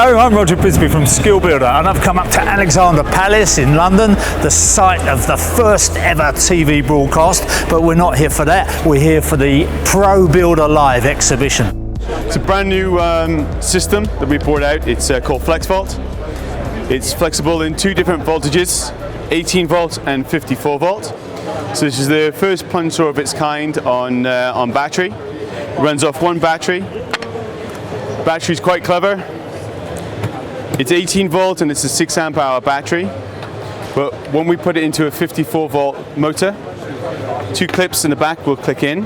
Hello, I'm Roger Bisbee from Skill Builder, and I've come up to Alexandra Palace in London, the site of the first ever TV broadcast, but we're not here for that, we're here for the Pro Builder Live exhibition. It's a brand new system that we brought out. It's called FLEXVOLT. It's flexible in two different voltages, 18 volt and 54 volt. So this is the first plunge saw of its kind on battery. It runs off one battery. Battery's quite clever. It's 18 volt and it's a 6 amp hour battery. But when we put it into a 54 volt motor, two clips in the back will click in.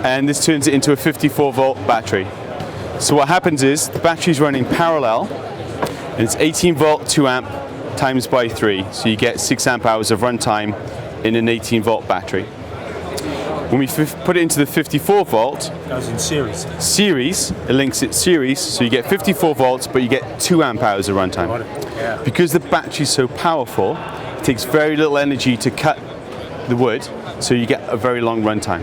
And this turns it into a 54 volt battery. So what happens is the battery is running parallel and it's 18 volt 2 amp times by 3. So you get 6 amp hours of runtime in an 18 volt battery. When we put it into the 54 volt, It goes in series. It links it series, so you get 54 volts, but you get 2 amp hours of runtime. Yeah. Because the battery is so powerful, it takes very little energy to cut the wood, so you get a very long runtime.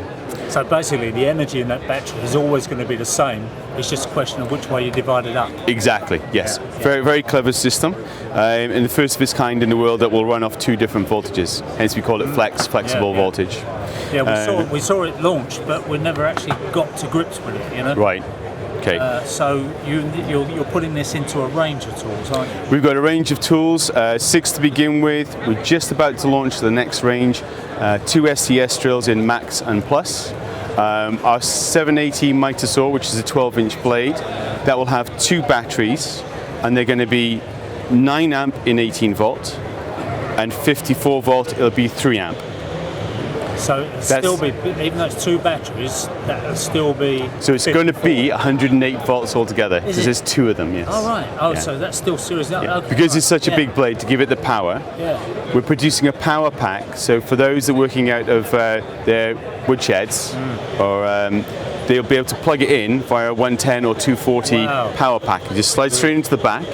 So basically the energy in that battery is always going to be the same, it's just a question of which way you divide it up. Exactly, yes. Yeah. Very, very clever system, and the first of its kind in the world that will run off two different voltages, hence we call it flexible voltage. Yeah, we saw it launch, but we never actually got to grips with it, you know? Right, okay. So you're putting this into a range of tools, aren't you? We've got a range of tools, 6 to begin with. We're just about to launch the next range, 2 STS drills in Max and Plus. Our 780 miter saw, which is a 12-inch blade, that will have 2 batteries, and they're going to be 9 amp in 18 volt, and 54 volt, it'll be 3 amp. So it'll still be, even though it's 2 batteries, that'll still be. So it's 54. going to be 108 volts altogether, because there's 2 of them, yes. Oh, right. Oh, Yeah. so that's still serious. Yeah. Okay, Because it's such a yeah. big blade to give it the power, Yeah. we're producing a power pack. So for those that are working out of their woodsheds, or they'll be able to plug it in via a 110 or 240 Wow. power pack. It just slides straight into the back,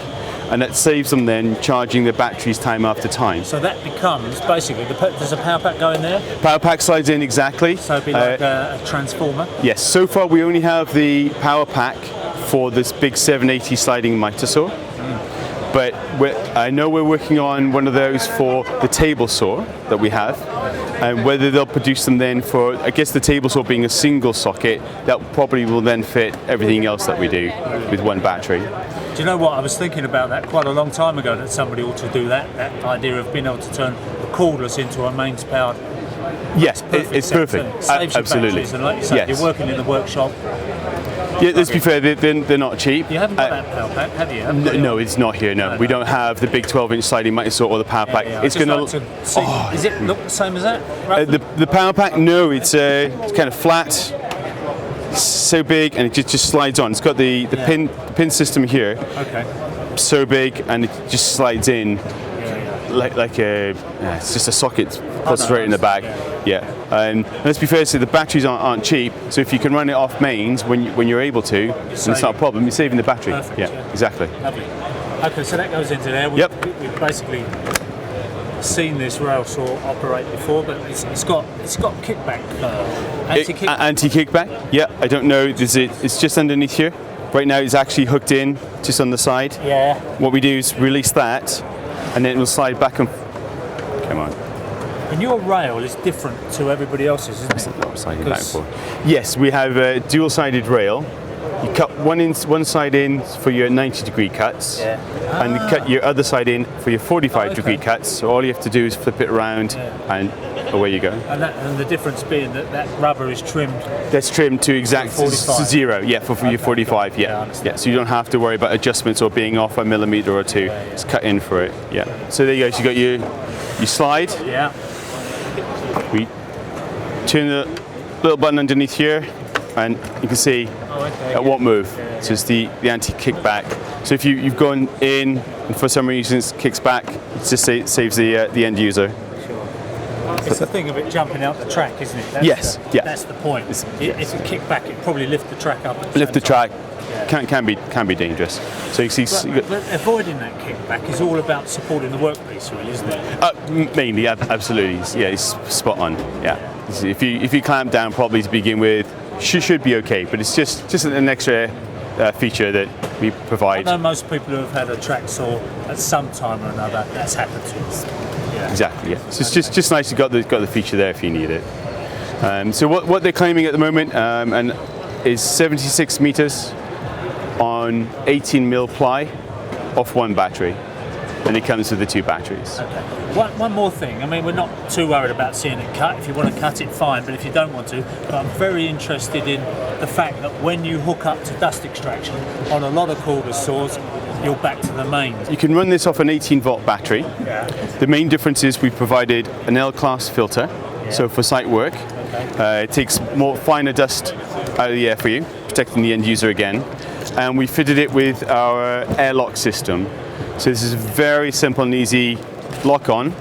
and that saves them then charging the batteries time after time. So that becomes basically there's a power pack going there. Power pack slides in exactly. So it'd be like a transformer. Yes, so far we only have the power pack for this big 780 sliding miter saw. But I know we're working on one of those for the table saw that we have, and whether they'll produce them then for, I guess the table saw being a single socket, that probably will then fit everything else that we do with one battery. Do you know what? I was thinking about that quite a long time ago, that somebody ought to do that idea of being able to turn a cordless into a mains powered. Yes, it's perfect. Saves you Absolutely. batteries, and like you say, Yes. you're working in the workshop. Yeah, let's be fair, they're not cheap. You haven't got that power pack, have you? No, it's not here. No, we don't have the big 12-inch sliding miter saw or the power pack. Yeah, It's going like to see, Is it look the same as that? the power pack. No, it's kind of flat, so big, and it just slides on. It's got the pin system here, Okay. so big, and it just slides in like a. It's just a socket put straight in the back. Yeah. And let's be fair, so the batteries aren't cheap. So if you can run it off mains when you're able to, then it's not a problem. You're saving the battery. Perfect, Yeah, exactly. Lovely. Okay, so that goes into there. We've basically seen this rail saw operate before, but it's got kickback, anti-kickback. Anti-kickback. Yeah. I don't know. It's just underneath here. Right now, it's actually hooked in just on the side. Yeah. What we do is release that, and then it will slide back and. Come on. And your rail is different to everybody else's, isn't it? What I'm sliding back for. Yes, we have a dual-sided rail. You cut one side in for your 90-degree cuts, and you cut your other side in for your 45-degree cuts. So all you have to do is flip it around, and away you go. And the difference being that rubber is trimmed. That's trimmed to exact 45. 0. Yeah, for your 45. Yeah. So you don't have to worry about adjustments or being off a millimeter or two. It's cut in for it. Yeah. So there you go. So you got your slide. Yeah. We turn the little button underneath here, and you can see it won't move. So it's the anti-kickback. So if you've gone in and for some reason it kicks back, it just saves the end user. Sure. It's the thing of it jumping out the track, isn't it? That's the point. If it kicked back, it probably lift the track up. Lift the track. Can be dangerous. So you see, but avoiding that kickback is all about supporting the workpiece, really, isn't it? mainly, absolutely. Yeah, it's spot on. Yeah, if you clamp down properly to begin with, should be okay. But it's just an extra feature that we provide. I know most people who have had a track saw at some time or another, that's happened to us. Yeah. Exactly, yeah. So it's just nice you've got the feature there if you need it. So what they're claiming at the moment and is 76 meters on 18 mil ply off one battery, and it comes with the 2 batteries. Okay. One more thing. I mean, we're not too worried about seeing it cut. If you want to cut it, fine. But if you don't want to, but I'm very interested in the fact that when you hook up to dust extraction on a lot of cordless saws, you're back to the mains. You can run this off an 18-volt battery. Yeah. The main difference is we've provided an L-class filter, so for site work. Okay. It takes more finer dust out of the air for you, protecting the end user again. And we fitted it with our airlock system. So this is very simple and easy lock on.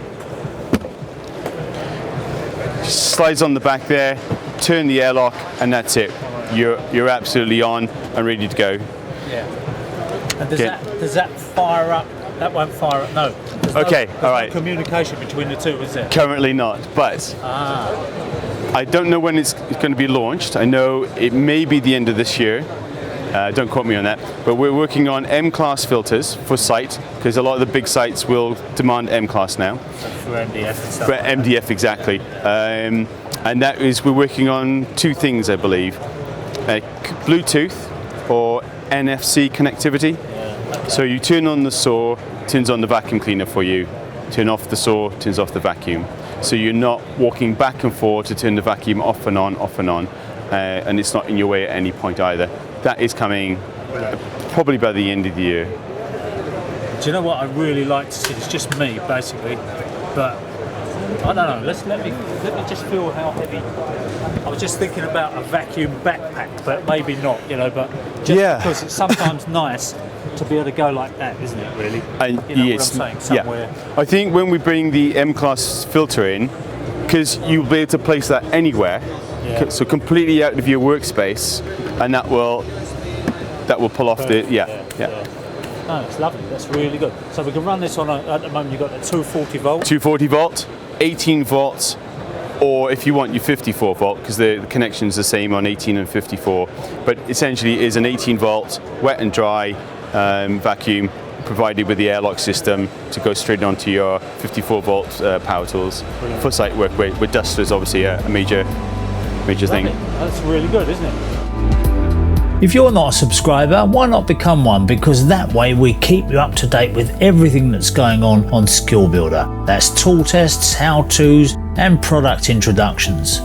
Slides on the back there, turn the airlock, and that's it. You're absolutely on and ready to go. Yeah. And does that fire up? That won't fire up. No. Okay. All right. No communication between the two, is there? Currently not, but I don't know when it's going to be launched. I know it may be the end of this year. Don't quote me on that, but we're working on M-class filters for site, because a lot of the big sites will demand M-class now. For MDF and stuff. For MDF, exactly. And that is, we're working on 2 things, I believe. Bluetooth or NFC connectivity. Yeah, okay. So you turn on the saw, turns on the vacuum cleaner for you. Turn off the saw, turns off the vacuum. So you're not walking back and forth to turn the vacuum off and on, and it's not in your way at any point either. That is coming probably by the end of the year. Do you know what I really like to see? It's just me, basically, but I don't know. Let me just feel how heavy. I was just thinking about a vacuum backpack, but maybe not. But just because it's sometimes nice to be able to go like that, isn't it? Really. What I'm saying? Somewhere. Yeah. I think when we bring the M-class filter in, because you'll be able to place that anywhere. Yeah. So completely out of your workspace, and that will pull off the No, it's lovely. That's really good. So we can run this on at the moment. You've got a 240 volt. 240 volt, 18 volts, or if you want your 54 volt, because the connection's the same on 18 and 54. But essentially, it is an 18 volt wet and dry vacuum provided with the airlock system to go straight onto your 54 volt power tools. Brilliant. For site work, where dust is obviously a major thing. That's really good, isn't it? If you're not a subscriber, why not become one? Because that way we keep you up to date with everything that's going on Skill Builder. That's tool tests, how-tos and product introductions.